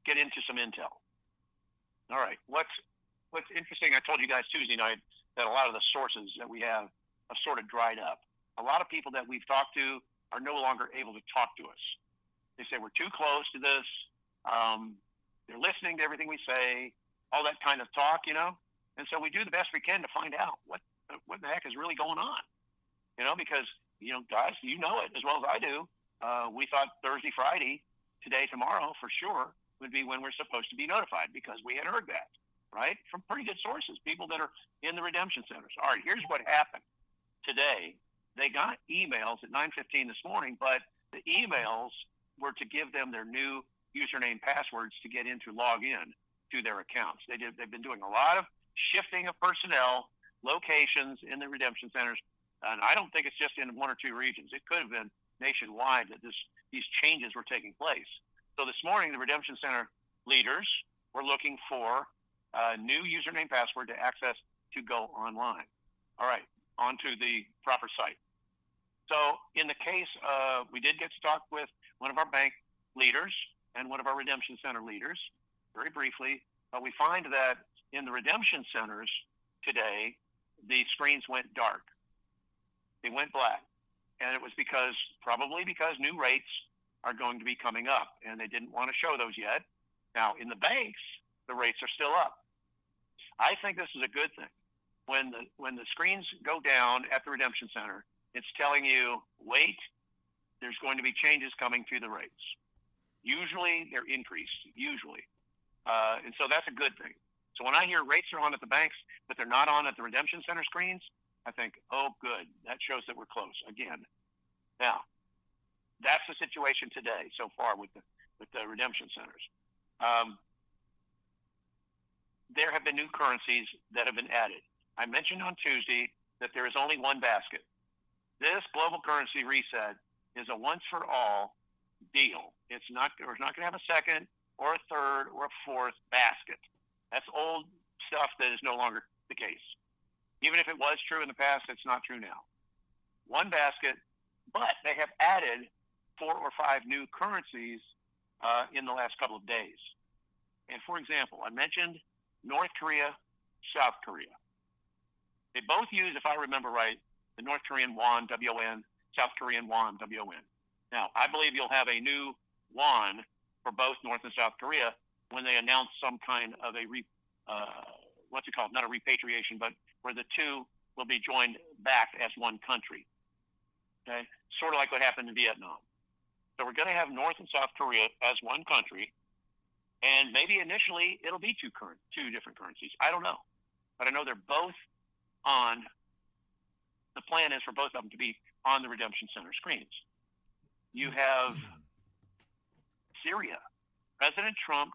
get into some intel. All right, what's interesting, I told you guys Tuesday night that a lot of the sources that we have sort of dried up. A lot of people that we've talked to are no longer able to talk to us. They say we're too close to this. They're listening to everything we say, all that kind of talk, And so we do the best we can to find out what the heck is really going on, because, guys, you know it as well as I do. We thought Thursday, Friday, today, tomorrow, for sure, would be when we're supposed to be notified because we had heard that, right? From pretty good sources, people that are in the redemption centers. All right, here's what happened today. They got emails at 9:15 this morning, but the emails were to give them their new username passwords to get in to log in to their accounts. They've been doing a lot of shifting of personnel, locations in the redemption centers, and I don't think it's just in one or two regions. It could have been nationwide that these changes were taking place. So this morning, the redemption center leaders were looking for a new username password to access to go online. All right, onto the proper site. So in the case, we did get to talk with one of our bank leaders and one of our redemption center leaders, very briefly. We find that in the redemption centers today, the screens went dark. They went black. And it was probably because new rates are going to be coming up, and they didn't want to show those yet. Now, in the banks, the rates are still up. I think this is a good thing. When the screens go down at the redemption center, it's telling you, wait, there's going to be changes coming to the rates. Usually, they're increased, and so that's a good thing. So when I hear rates are on at the banks, but they're not on at the redemption center screens, I think, oh, good. That shows that we're close again. Now, that's the situation today so far with the redemption centers. There have been new currencies that have been added. I mentioned on Tuesday that there is only one basket. This global currency reset is a once-for-all deal. We're not going to have a second or a third or a fourth basket. That's old stuff that is no longer the case. Even if it was true in the past, it's not true now. One basket, but they have added 4 or 5 new currencies in the last couple of days. And for example, I mentioned North Korea, South Korea. They both use, if I remember right, the North Korean won, WON, South Korean won, WON. Now, I believe you'll have a new won for both North and South Korea when they announce some kind of a, not a repatriation, but where the two will be joined back as one country. Okay? Sort of like what happened in Vietnam. So we're going to have North and South Korea as one country, and maybe initially it'll be two different currencies. I don't know. But I know they're both on, the plan is for both of them to be on the redemption center screens. You have Syria. President Trump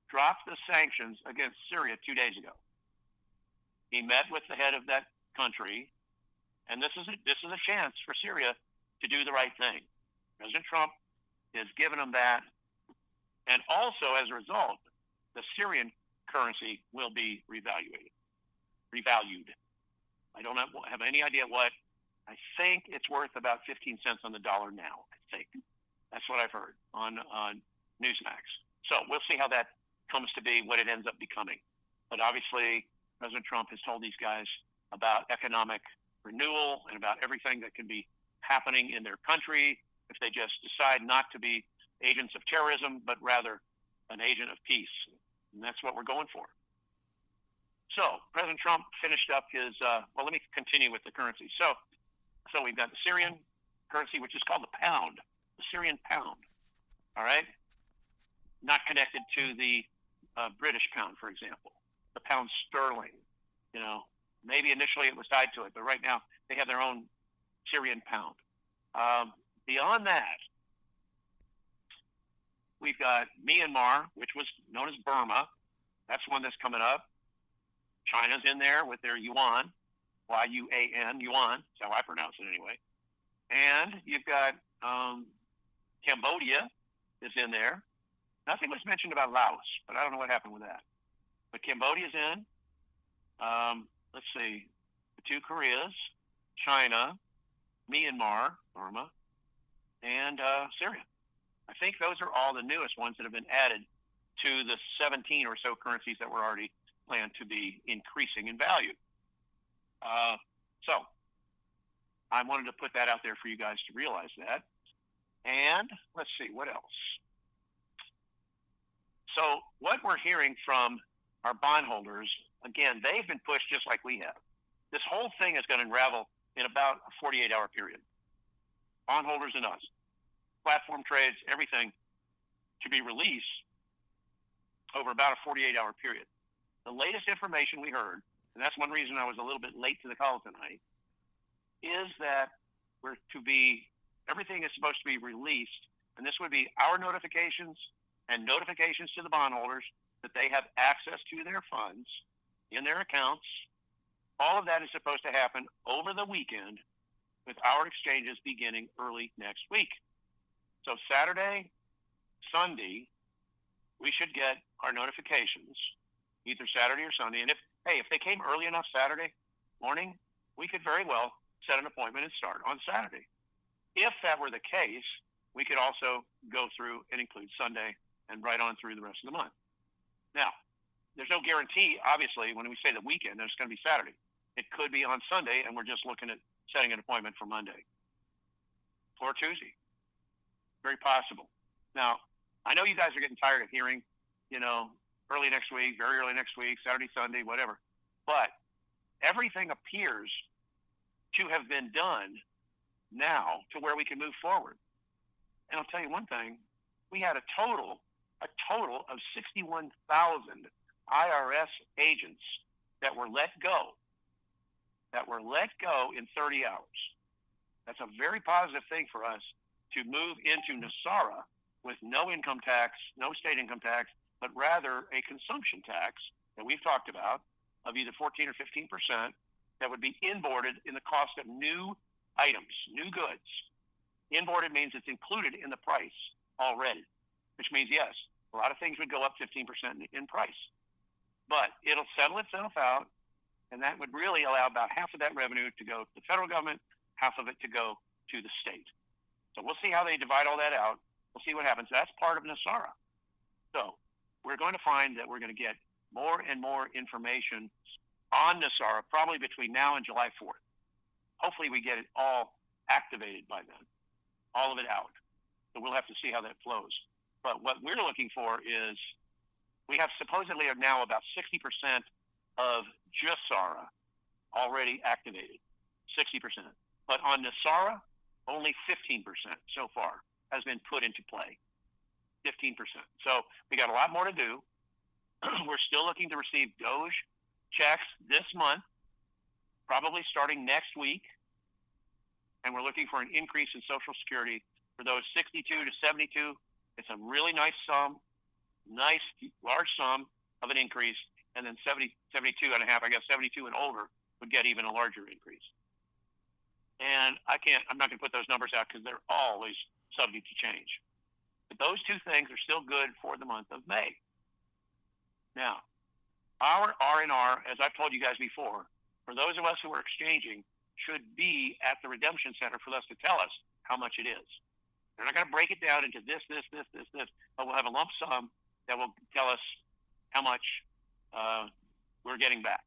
dropped the sanctions against Syria 2 days ago. He met with the head of that country, and this is a chance for Syria to do the right thing. President Trump is giving them that, and also as a result, the Syrian currency will be revalued. I don't have any idea what. I think it's worth about 15 cents on the dollar now. I think that's what I've heard on Newsmax. So we'll see how that comes to be, what it ends up becoming. But obviously, President Trump has told these guys about economic renewal and about everything that can be happening in their country if they just decide not to be agents of terrorism, but rather an agent of peace. And that's what we're going for. So President Trump finished up his, let me continue with the currency. So we've got the Syrian currency, which is called the pound, the Syrian pound. All right? Not connected to the British pound, for example. The pound sterling, maybe initially it was tied to it, but right now they have their own Syrian pound. Beyond that, we've got Myanmar, which was known as Burma. That's one that's coming up. China's in there with their yuan, Y-U-A-N, yuan. That's how I pronounce it anyway. And you've got Cambodia is in there. Nothing was mentioned about Laos, but I don't know what happened with that. But Cambodia's in. Let's see. The two Koreas, China, Myanmar, Burma, and Syria. I think those are all the newest ones that have been added to the 17 or so currencies that were already planned to be increasing in value. So I wanted to put that out there for you guys to realize that. And let's see, what else? So what we're hearing from our bondholders, again, they've been pushed just like we have. This whole thing is going to unravel in about a 48-hour period. Bondholders and us, platform trades, everything to be released over about a 48-hour period. The latest information we heard, and that's one reason I was a little bit late to the call tonight, is that everything is supposed to be released, and this would be our notifications and notifications to the bondholders that they have access to their funds in their accounts. All of that is supposed to happen over the weekend with our exchanges beginning early next week. So Saturday, Sunday, we should get our notifications, either Saturday or Sunday. And if they came early enough Saturday morning, we could very well set an appointment and start on Saturday. If that were the case, we could also go through and include Sunday and right on through the rest of the month. Now, there's no guarantee, obviously, when we say the weekend, that it's going to be Saturday. It could be on Sunday, and we're just looking at setting an appointment for Monday or Tuesday. Very possible. Now, I know you guys are getting tired of hearing, early next week, very early next week, Saturday, Sunday, whatever. But everything appears to have been done now to where we can move forward. And I'll tell you one thing, we had a total of 61,000 IRS agents that were let go in 30 hours. That's a very positive thing for us to move into Nesara with no income tax, no state income tax, but rather a consumption tax that we've talked about of either 14 or 15% that would be inboarded in the cost of new items, new goods. Inboarded means it's included in the price already, which means, yes, a lot of things would go up 15% in price. But it'll settle itself out, and that would really allow about half of that revenue to go to the federal government, half of it to go to the state. So we'll see how they divide all that out. We'll see what happens. That's part of Nesara. So we're going to find that we're going to get more and more information on Nesara probably between now and July 4th. Hopefully we get it all activated by then, all of it out. So we'll have to see how that flows. But what we're looking for is we have supposedly now about 60% of Gesara already activated, 60%. But on Nesara, only 15% so far has been put into play, 15%. So we got a lot more to do. We're still looking to receive Doge checks this month, probably starting next week. And we're looking for an increase in Social Security for those 62 to 72. It's a really nice sum, nice large sum of an increase. And then 70, 72 and a half, I guess 72 and older would get even a larger increase. And I'm not going to put those numbers out because they're always subject to change. But those two things are still good for the month of May. Now, our R&R, as I've told you guys before, for those of us who are exchanging, should be at the redemption center for us to tell us how much it is. They're not going to break it down into this, but we'll have a lump sum that will tell us how much we're getting back.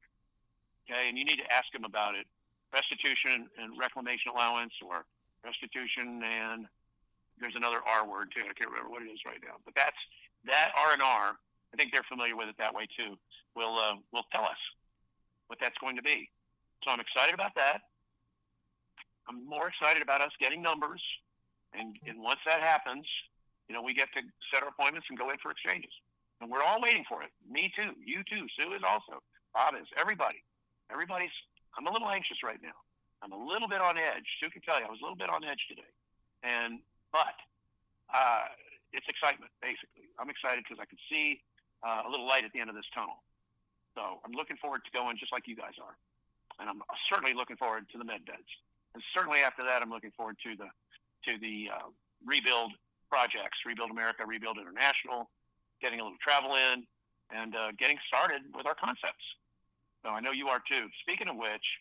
Okay, and you need to ask them about it. Restitution and reclamation allowance, or restitution and there's another R word too. I can't remember what it is right now. But that R&R, I think they're familiar with it that way too, will tell us what that's going to be. So I'm excited about that. I'm more excited about us getting numbers. And once that happens, we get to set our appointments and go in for exchanges. And we're all waiting for it. Me too. You too. Sue is also. Bob is. Everybody. I'm a little anxious right now. I'm a little bit on edge. Sue can tell you I was a little bit on edge today. But it's excitement, basically. I'm excited because I can see a little light at the end of this tunnel. So I'm looking forward to going just like you guys are. And I'm certainly looking forward to the med beds. And certainly after that, I'm looking forward to the rebuild projects, Rebuild America, Rebuild International, getting a little travel in, and getting started with our concepts. So I know you are too. Speaking of which,